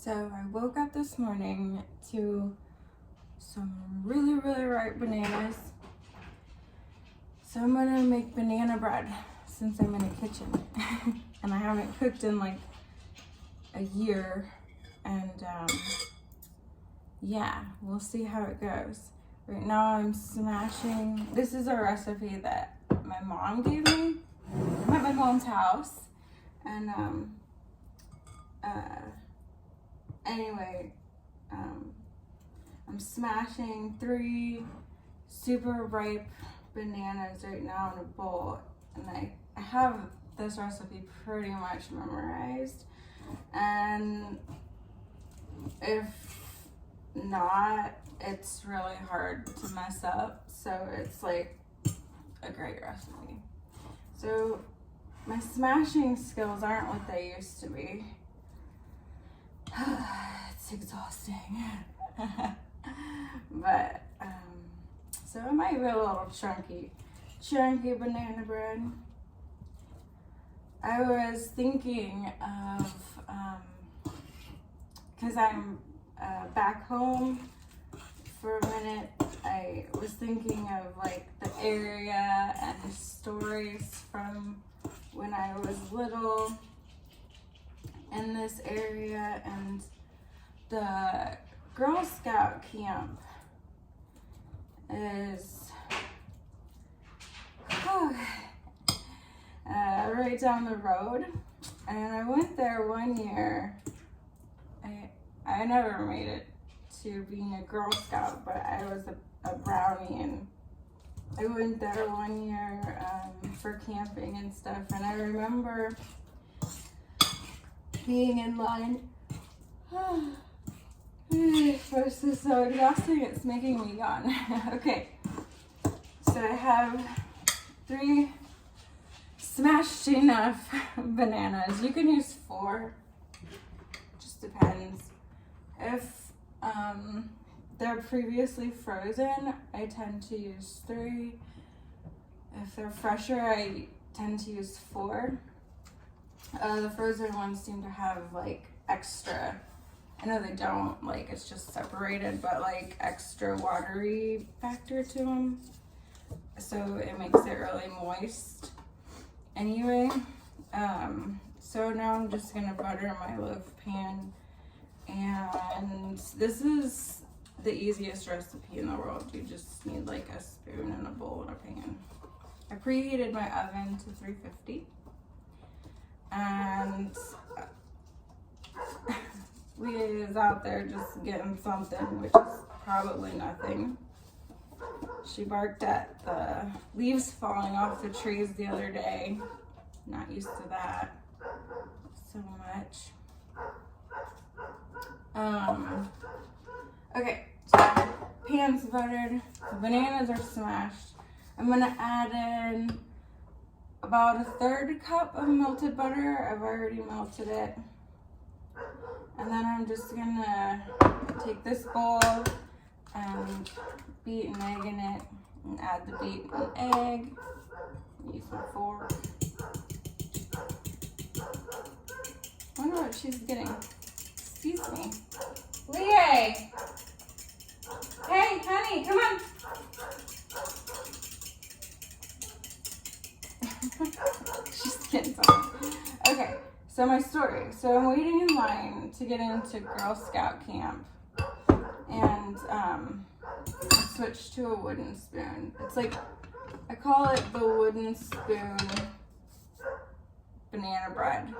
So I woke up this morning to some really ripe bananas. So I'm gonna make banana bread since I'm in the kitchen. And I haven't cooked in like a year. And yeah, we'll see how it goes. Right now I'm smashing, this is a recipe that my mom gave me. I'm at my mom's house. And anyway, I'm smashing 3 super ripe bananas right now in a bowl, and I have this recipe pretty much memorized, and if not, it's really hard to mess up, so it's like a great recipe. So my smashing skills aren't what they used to be. It's exhausting. But so it might be a little chunky banana bread. I was thinking of, because I'm back home for a minute, I was thinking of like the area and stories from when I was little in this area, and the Girl Scout camp is right down the road, and I went there one year. I never made it to being a Girl Scout, but I was a brownie, and I went there one year for camping and stuff, and I remember being in line. This is so exhausting, it's making me yawn. Okay, so I have 3 smashed enough bananas. You can use 4, just depends. If they're previously frozen, I tend to use 3. If they're fresher, I tend to use 4. The frozen ones seem to have like extra, I know they don't, like it's just separated, but like extra watery factor to them. So it makes it really moist. Anyway, so now I'm just gonna butter my loaf pan, and this is the easiest recipe in the world. You just need like a spoon and a bowl and a pan. I preheated my oven to 350, and Leah is out there just getting something, which is probably nothing. She barked at the leaves falling off the trees the other day. Not used to that so much. Okay, so pan's buttered, the bananas are smashed. I'm gonna add in about a 1/3 cup of melted butter. I've already melted it. And then I'm just gonna take this bowl and beat an egg in it, and add the beaten egg. Use my fork. I wonder what she's getting. Excuse me. Leah! Hey, honey, come on. She's getting something. Okay, so my story. So I'm waiting in line to get into Girl Scout camp, and I switched to a wooden spoon. It's like, I call it the wooden spoon banana bread.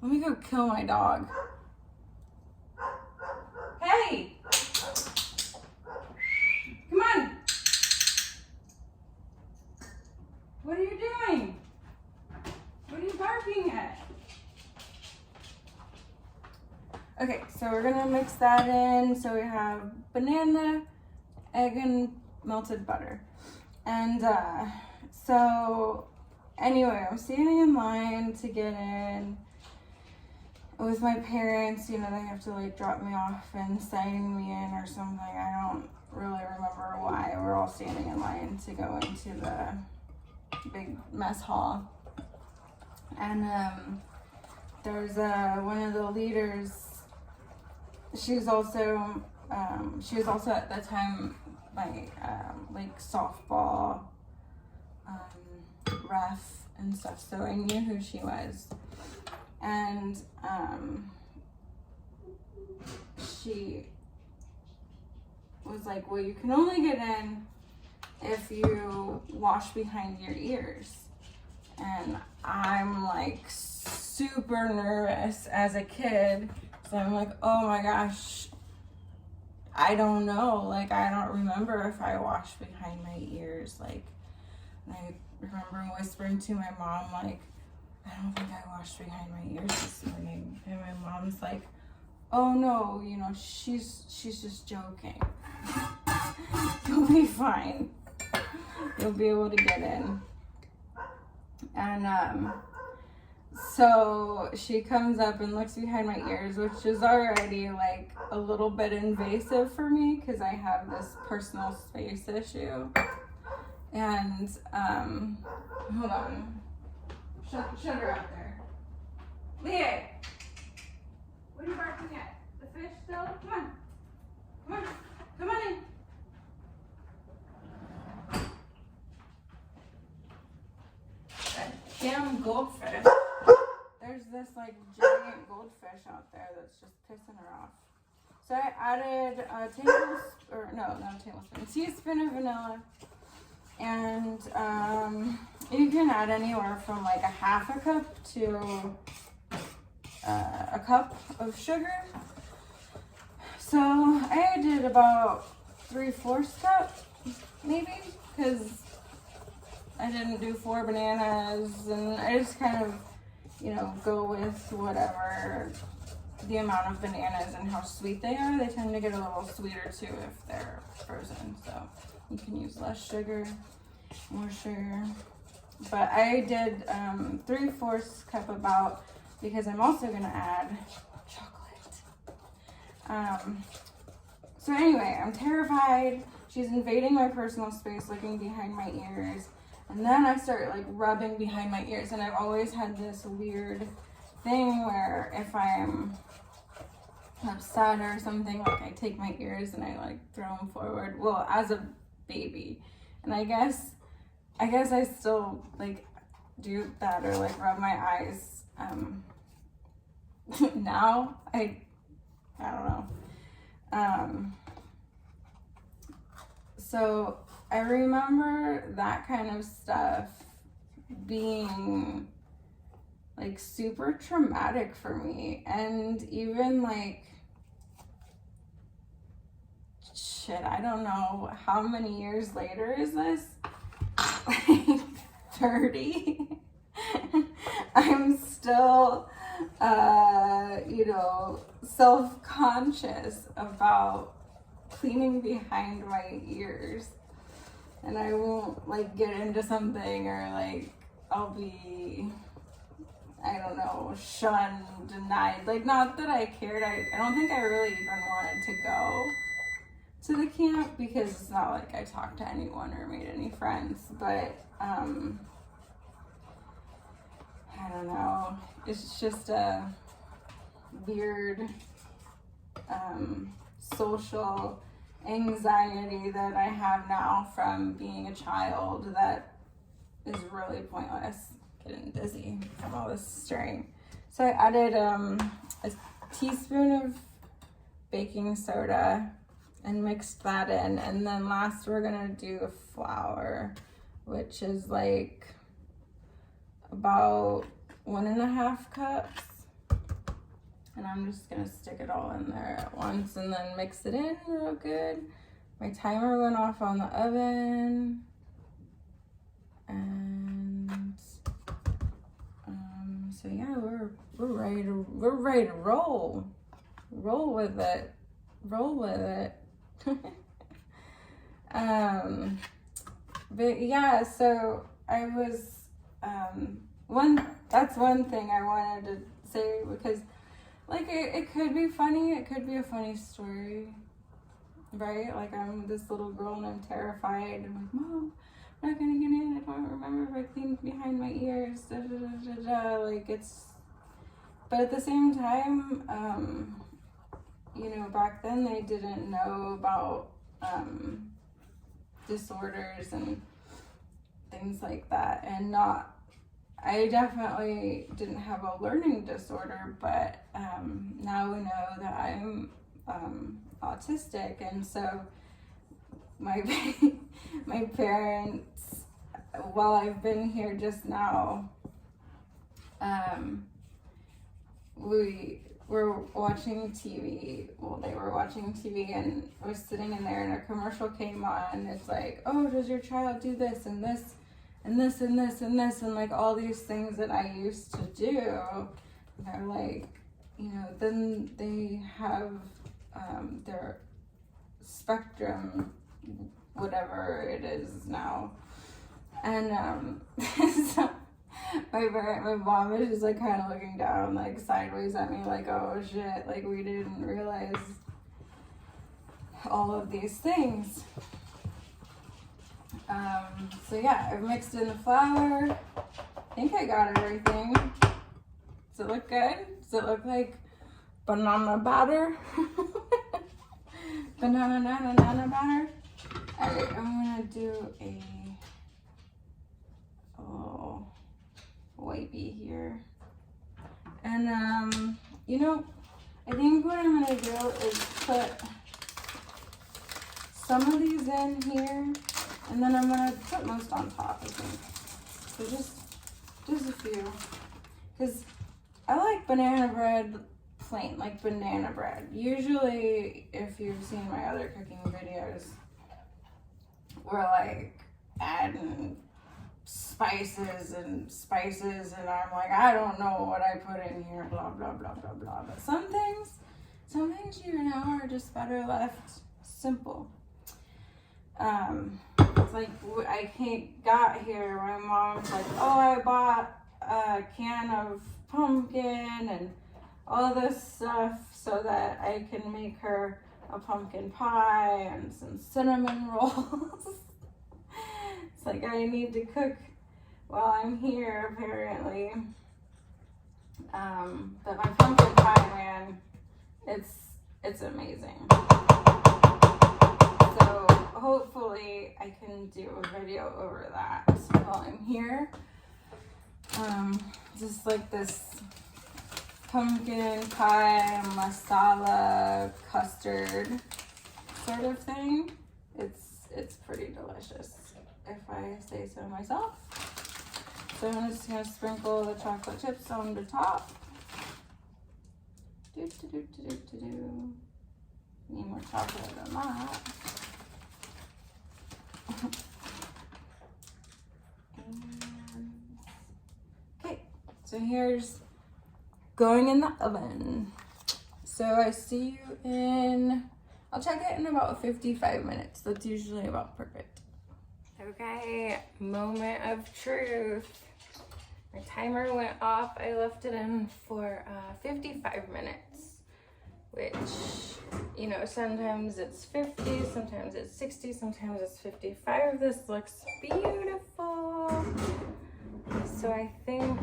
Let me go kill my dog. Hey! Come on! What are you doing? What are you barking at? Okay, so we're gonna mix that in. So we have banana, egg, and melted butter. And so anyway, I'm standing in line to get in with my parents. You know, they have to like drop me off and sign me in or something. I don't really remember why. We're all standing in line to go into the big mess hall. And there's one of the leaders she was also at that time my like softball ref and stuff, so I knew who she was. And she was like, well, you can only get in if you wash behind your ears. And I'm like super nervous as a kid. So I'm like, oh my gosh, I don't know. Like, I don't remember if I washed behind my ears. Like, and I remember whispering to my mom, like, I don't think I washed behind my ears this morning. And my mom's like, oh no, you know, she's just joking. You'll be fine. You'll be able to get in. And so she comes up and looks behind my ears, which is already like a little bit invasive for me because I have this personal space issue. And hold on, shut her out there. Leah, what are you barking at? The fish still? Come on, come on, come on in. Damn goldfish. There's this like giant goldfish out there that's just pissing her off. So I added a teaspoon of vanilla. And you can add anywhere from like a half a cup to a cup of sugar. So I did about 3/4 cup maybe, because I didn't do 4 bananas, and I just kind of, you know, go with whatever the amount of bananas and how sweet they are. They tend to get a little sweeter too if they're frozen, so you can use less sugar, more sugar. But I did 3/4 cup about, because I'm also gonna add chocolate. So anyway, I'm terrified. She's invading my personal space, looking behind my ears. And then I start like rubbing behind my ears, and I've always had this weird thing where if I'm upset or something, like I take my ears and I like throw them forward. Well, as a baby, and I guess I still like do that, or like rub my eyes. Now I don't know. So I remember that kind of stuff being like super traumatic for me. And even like, shit, I don't know how many years later is this? Like 30? I'm still, you know, self-conscious about cleaning behind my ears. And I won't like get into something, or like I'll be, I don't know, shunned, denied. Like, not that I cared. I don't think I really even wanted to go to the camp, because it's not like I talked to anyone or made any friends. But I don't know. It's just a weird social anxiety that I have now from being a child that is really pointless. Getting dizzy from all this stirring. So I added a teaspoon of baking soda and mixed that in. And then last we're gonna do flour, which is like about 1.5 cups. And I'm just gonna stick it all in there at once and then mix it in real good. My timer went off on the oven. And so yeah, we're ready to roll. Roll with it. But yeah, so I was that's one thing I wanted to say, because like it could be funny, it could be a funny story, right? Like, I'm this little girl and I'm terrified. I'm like, Mom, I'm not gonna get in. I don't remember if I cleaned behind my ears. Da, da, da, da, da. Like, it's, but at the same time, you know, back then they didn't know about disorders and things like that, and I definitely didn't have a learning disorder, but now we know that I'm autistic, and so my parents, while I've been here just now, we were watching TV. Well, they were watching TV, and I was sitting in there, and a commercial came on. It's like, oh, does your child do this and this and this and this and this, and like all these things that I used to do. And they're like, you know, then they have their spectrum, whatever it is now, and so my mom is just like kind of looking down, like sideways at me, like, oh shit, like we didn't realize all of these things. So yeah, I've mixed in the flour. I think I got everything. Does it look good? Does it look like banana batter? banana batter? Alright, I'm gonna do a wipey here. And you know, I think what I'm gonna do is put some of these in here, and then I'm gonna put most on top, I think. So just a few, because I like banana bread plain, like banana bread. Usually, if you've seen my other cooking videos, we're like adding spices, and I'm like, I don't know what I put in here, blah blah blah blah blah. But some things you know are just better left simple. It's like I got here, my mom's like, oh, I bought a can of pumpkin and all this stuff so that I can make her a pumpkin pie and some cinnamon rolls. It's like I need to cook while I'm here, apparently. But my pumpkin pie, man, it's amazing. So hopefully I can do a video over that while I'm here. Just like this pumpkin pie masala custard sort of thing. It's pretty delicious, if I say so myself. So I'm just gonna sprinkle the chocolate chips on the top. Need more chocolate than that. Okay, so here's going in the oven. So I see you in, I'll check it in about 55 minutes. That's usually about perfect. Okay, moment of truth. My timer went off. I left it in for 55 minutes, which, you know, sometimes it's 50, sometimes it's 60, sometimes it's 55. This looks beautiful. So I think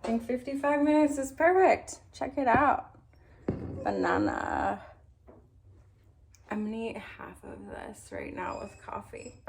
55 minutes is perfect. Check it out. Banana. I'm gonna eat half of this right now with coffee.